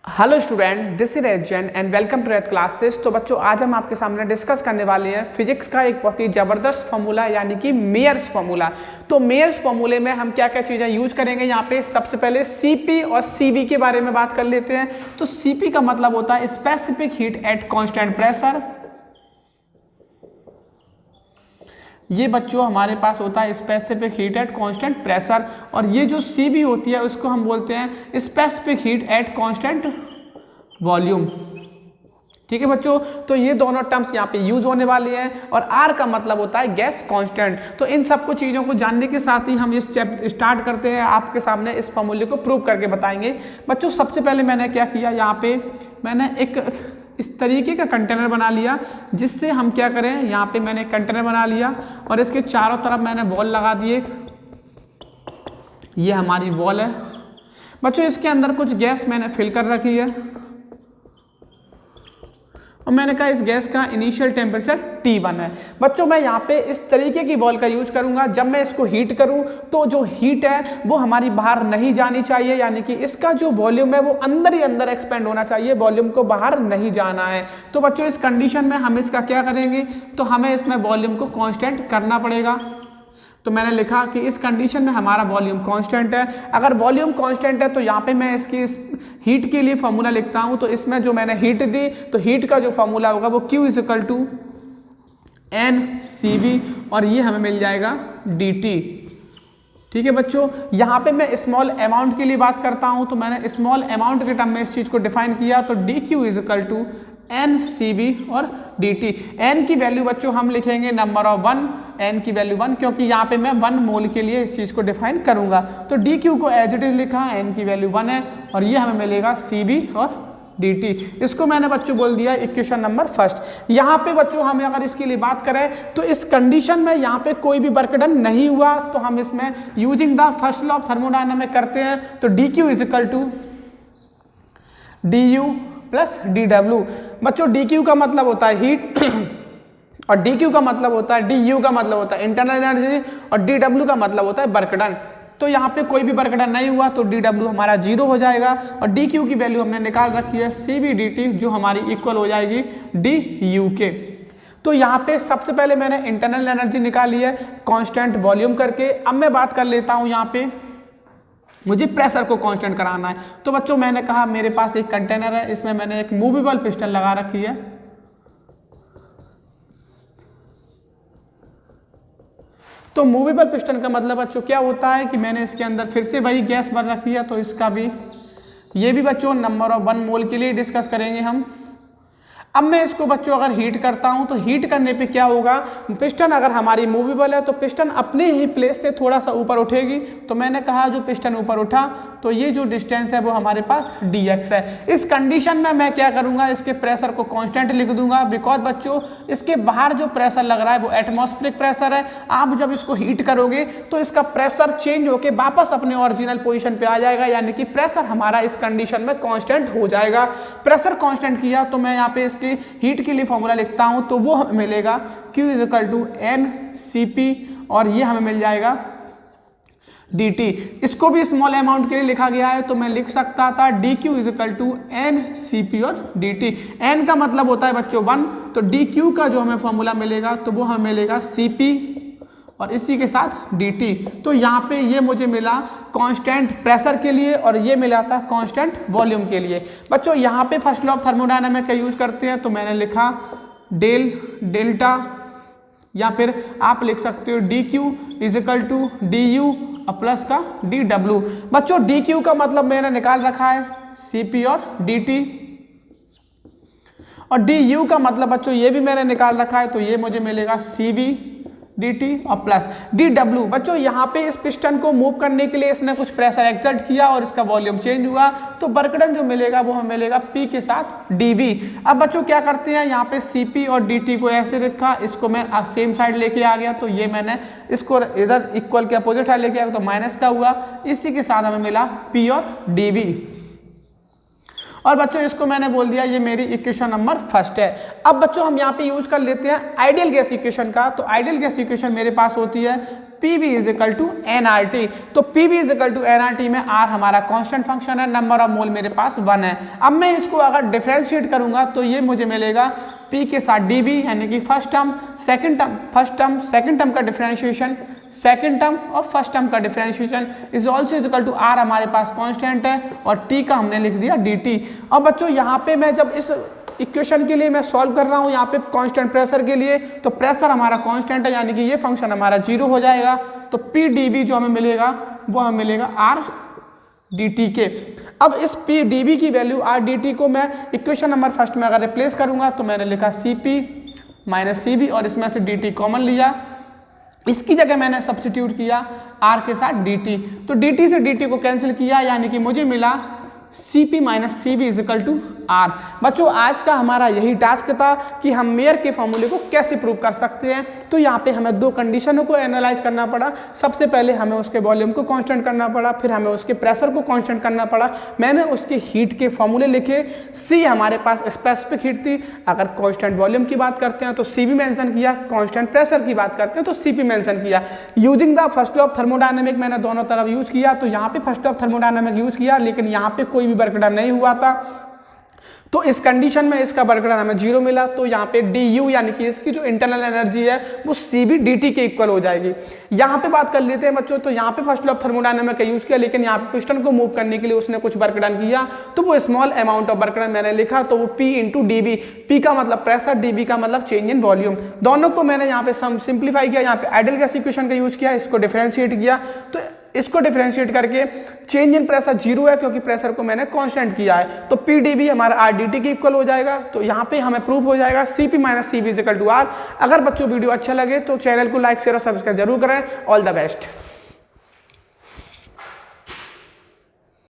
Hello student, this is again and welcome to Rath classes. तो बच्चों, आज हम आपके सामने डिस्कस करने वाले हैं फिजिक्स का एक बहुत ही ज़बरदस्त फार्मूला यानी कि मेयर्स फार्मूला। तो मेयर्स फार्मूले में हम क्या क्या चीज़ें यूज करेंगे यहाँ पे, सबसे पहले सीपी और सीवी के बारे में बात कर लेते हैं। तो सीपी का मतलब होता है specific heat at constant pressure. ये बच्चों हमारे पास होता है specific heat at constant pressure, और ये जो सीवी होती है उसको हम बोलते हैं specific heat at constant volume. ठीक है बच्चों, तो ये दोनों टर्म्स यहाँ पे यूज होने वाले हैं। और आर का मतलब होता है गैस कांस्टेंट। तो इन सबको चीज़ों को जानने के साथ ही हम इस चैप्टर स्टार्ट करते हैं। आपके सामने इस फॉर्मूले को प्रूव करके बताएंगे। बच्चों, सबसे पहले मैंने क्या किया, यहाँ पे मैंने एक इस तरीके का कंटेनर बना लिया, जिससे हम क्या करें, यहाँ पे मैंने कंटेनर बना लिया और इसके चारों तरफ मैंने बॉल लगा दिए। ये हमारी बॉल है बच्चों, इसके अंदर कुछ गैस मैंने फिल कर रखी है और मैंने कहा इस गैस का इनिशियल टेम्परेचर T1 है। बच्चों, मैं यहाँ पे इस तरीके की बॉल का यूज करूंगा। जब मैं इसको हीट करूं तो जो हीट है वो हमारी बाहर नहीं जानी चाहिए, यानी कि इसका जो वॉल्यूम है वो अंदर ही अंदर एक्सपेंड होना चाहिए, वॉल्यूम को बाहर नहीं जाना है। तो बच्चों, इस कंडीशन में हम इसका क्या करेंगे, तो हमें इसमें वॉल्यूम को कांस्टेंट करना पड़ेगा। तो मैंने लिखा कि इस कंडीशन में हमारा वॉल्यूम कांस्टेंट है। अगर वॉल्यूम कांस्टेंट है तो यहाँ पे मैं इसकी हीट के लिए फॉर्मूला लिखता हूँ। तो इसमें जो मैंने हीट दी, तो हीट का जो फॉर्मूला होगा वो Q = NCV, और ये हमें मिल जाएगा dt। ठीक है बच्चों, यहाँ पे मैं स्मॉल अमाउंट के लिए बात करता हूँ। तो मैंने स्मॉल अमाउंट के टर्म में इस चीज़ को डिफाइन किया। तो dq = NCV और dt। n की वैल्यू बच्चों हम लिखेंगे नंबर ऑफ 1, n की वैल्यू 1, क्योंकि यहाँ पे मैं 1 मोल के लिए इस चीज़ को डिफाइन करूँगा। तो dq को एज इट इज लिखा, n की वैल्यू 1 है और ये हमें मिलेगा cv और dt। इसको मैंने बच्चों बोल दिया इक्वेशन नंबर फर्स्ट। यहाँ पे बच्चों हमें अगर इसके लिए बात करें तो इस कंडीशन में यहाँ पे कोई भी वर्क डन नहीं हुआ, तो हम इसमें using the first law of thermodynamics करते हैं। तो dq = du + dw। बच्चों, dq का मतलब होता है हीट और dq का मतलब होता है, du का मतलब होता है इंटरनल एनर्जी और dw का मतलब होता है वर्क डन। तो यहाँ पे कोई भी वर्क डन नहीं हुआ तो dw हमारा 0 हो जाएगा और dq की वैल्यू हमने निकाल रखी है cv dt, जो हमारी इक्वल हो जाएगी du के। तो यहाँ पे सबसे पहले मैंने इंटरनल एनर्जी निकाली है कांस्टेंट वॉल्यूम करके। अब मैं बात कर लेता हूँ, यहाँ पे मुझे प्रेशर को कांस्टेंट कराना है। तो बच्चों, मैंने कहा मेरे पास एक कंटेनर है, इसमें मैंने एक मूवेबल पिस्टन लगा रखी है। तो मूवेबल पिस्टन का मतलब बच्चों क्या होता है कि मैंने इसके अंदर फिर से वही गैस भर रखी है। तो इसका भी, ये भी बच्चों नंबर ऑफ 1 मोल के लिए डिस्कस करेंगे हम। अब मैं इसको बच्चों अगर हीट करता हूं तो हीट करने पे क्या होगा, पिस्टन अगर हमारी मूवेबल है तो पिस्टन अपने ही प्लेस से थोड़ा सा ऊपर उठेगी। तो मैंने कहा जो पिस्टन ऊपर उठा तो ये जो डिस्टेंस है वो हमारे पास dx है। इस कंडीशन में मैं क्या करूंगा, इसके प्रेशर को कांस्टेंट लिख दूंगा, बिकॉज बच्चों इसके बाहर जो प्रेशर लग रहा है वो एटमॉस्फेरिक प्रेशर है। आप जब इसको हीट करोगे तो इसका प्रेशर चेंज होकर वापस अपने ओरिजिनल पोजिशन पे आ जाएगा, यानी कि प्रेशर हमारा इस कंडीशन में कांस्टेंट हो जाएगा। प्रेशर कांस्टेंट किया तो मैं यहाँ पे इसके हीट के लिए फॉर्मूला लिखता हूं, तो वो हमें मिलेगा Q = NCP और ये हमें मिल जाएगा dt। इसको भी स्मॉल अमाउंट के लिए लिखा गया है, तो मैं लिख सकता था dq = NCP और dt। n का मतलब होता है बच्चों 1, तो dq का जो हमें फॉर्मूला मिलेगा तो वो हमें मिलेगा cp और इसी के साथ dt। तो यहाँ पे ये मुझे मिला कांस्टेंट प्रेशर के लिए और ये मिला था कांस्टेंट वॉल्यूम के लिए। बच्चों, यहाँ पे फर्स्ट लॉ ऑफ थर्मोडायनामिक्स का यूज करते हैं। तो मैंने लिखा डेल्टा, या फिर आप लिख सकते हो dq = du और प्लस का dw। बच्चों, dq का मतलब मैंने निकाल रखा है cp और dt, और du का मतलब बच्चों ये भी मैंने निकाल रखा है, तो ये मुझे मिलेगा cv dt और प्लस dw। बच्चों, यहाँ पे इस पिस्टन को मूव करने के लिए इसने कुछ प्रेशर एक्सर्ट किया और इसका वॉल्यूम चेंज हुआ, तो वर्क डन जो मिलेगा वो हमें मिलेगा p के साथ dv। अब बच्चों क्या करते हैं, यहाँ पे cp और dt को ऐसे रखा, इसको मैं सेम साइड लेके आ गया, तो ये मैंने इसको इधर इक्वल के अपोजिट साइड लेके आया तो माइनस का हुआ। इसी के साथ हमें मिला p और dv। और बच्चों इसको मैंने बोल दिया ये मेरी इक्वेशन नंबर फर्स्ट है। अब बच्चों हम यहाँ पे यूज कर लेते हैं आइडियल गैस इक्वेशन का। तो आइडियल गैस इक्वेशन मेरे पास होती है PV is equal to nRT। तो PV is equal to nRT में R हमारा कांस्टेंट फंक्शन है, नंबर ऑफ मोल मेरे पास 1 है। अब मैं इसको अगर डिफरेंशिएट करूंगा तो ये मुझे मिलेगा P के साथ dB यानी कि फर्स्ट टर्म सेकंड टर्म का डिफरेंशिएशन, सेकंड टर्म और फर्स्ट टर्म का differentiation is also equal to R हमारे पास कांस्टेंट है और T का हमने लिख दिया dt। अब बच्चों यहाँ पे मैं जब इस इक्वेशन के लिए मैं सॉल्व कर रहा हूँ यहाँ पे कांस्टेंट प्रेशर के लिए, तो प्रेशर हमारा कांस्टेंट है यानी कि ये फंक्शन हमारा 0 हो जाएगा। तो PdB जो हमें मिलेगा वो हमें मिलेगा R dt के। अब इस PdB की वैल्यू R dt को मैं इक्वेशन नंबर फर्स्ट में अगर रिप्लेस करूंगा तो मैंने लिखा Cp माइनस Cv और इसमें से dt कॉमन लिया, इसकी जगह मैंने सब्स्टिट्यूट किया R के साथ dt। तो dt से dt को कैंसिल किया यानी कि मुझे मिला Cp minus Cv is equal to R। बच्चों आज का हमारा यही टास्क था कि हम मेयर के फॉर्मूले को कैसे प्रूव कर सकते हैं। तो यहाँ पे हमें दो कंडीशनों को एनालाइज करना पड़ा। सबसे पहले हमें उसके वॉल्यूम को कांस्टेंट करना पड़ा, फिर हमें उसके प्रेशर को कांस्टेंट करना पड़ा। मैंने उसके हीट के फॉर्मूले लिखे। C हमारे पास स्पेसिफिक हीट थी, अगर कांस्टेंट वॉल्यूम की बात करते हैं तो Cv मेंशन किया, कांस्टेंट प्रेशर की बात करते हैं तो Cp मेंशन किया। Using the first law of thermodynamic मैंने दोनों तरफ यूज किया। तो यहाँ पे first law of thermodynamic use किया लेकिन यहाँ पे कोई भी वर्क डन नहीं हुआ था। तो इस कंडीशन में इसका वर्क डन हमें 0 मिला। तो यहाँ पे du यानी कि इसकी जो इंटरनल एनर्जी है वो Cv dt के इक्वल हो जाएगी। यहाँ पे बात कर लेते हैं बच्चों। तो यहाँ पे फर्स्ट लॉ ऑफ थर्मोडायनेमिक का यूज किया लेकिन यहाँ पे पिस्टन को मूव करने के लिए उसने कुछ वर्क डन किया। तो वो small amount of work done मैंने लिखा, तो वो P इंटू dB, P का मतलब प्रेशर, dB का मतलब चेंज इन वॉल्यूम। दोनों को मैंने यहाँ पे सिंप्लीफाई किया। यहाँ पे आइडियल गैस इक्वेशन का यूज किया, इसको डिफरेंशिएट किया। तो इसको डिफरेंशिएट करके चेंज इन प्रेशर 0 है क्योंकि प्रेशर को मैंने कांस्टेंट किया है। तो PdB हमारा R dt के इक्वल हो जाएगा। तो यहाँ पे हमें प्रूफ हो जाएगा Cp minus Cv is equal to R। अगर बच्चों वीडियो अच्छा लगे तो चैनल को लाइक शेयर और सब्सक्राइब जरूर करें। All the best.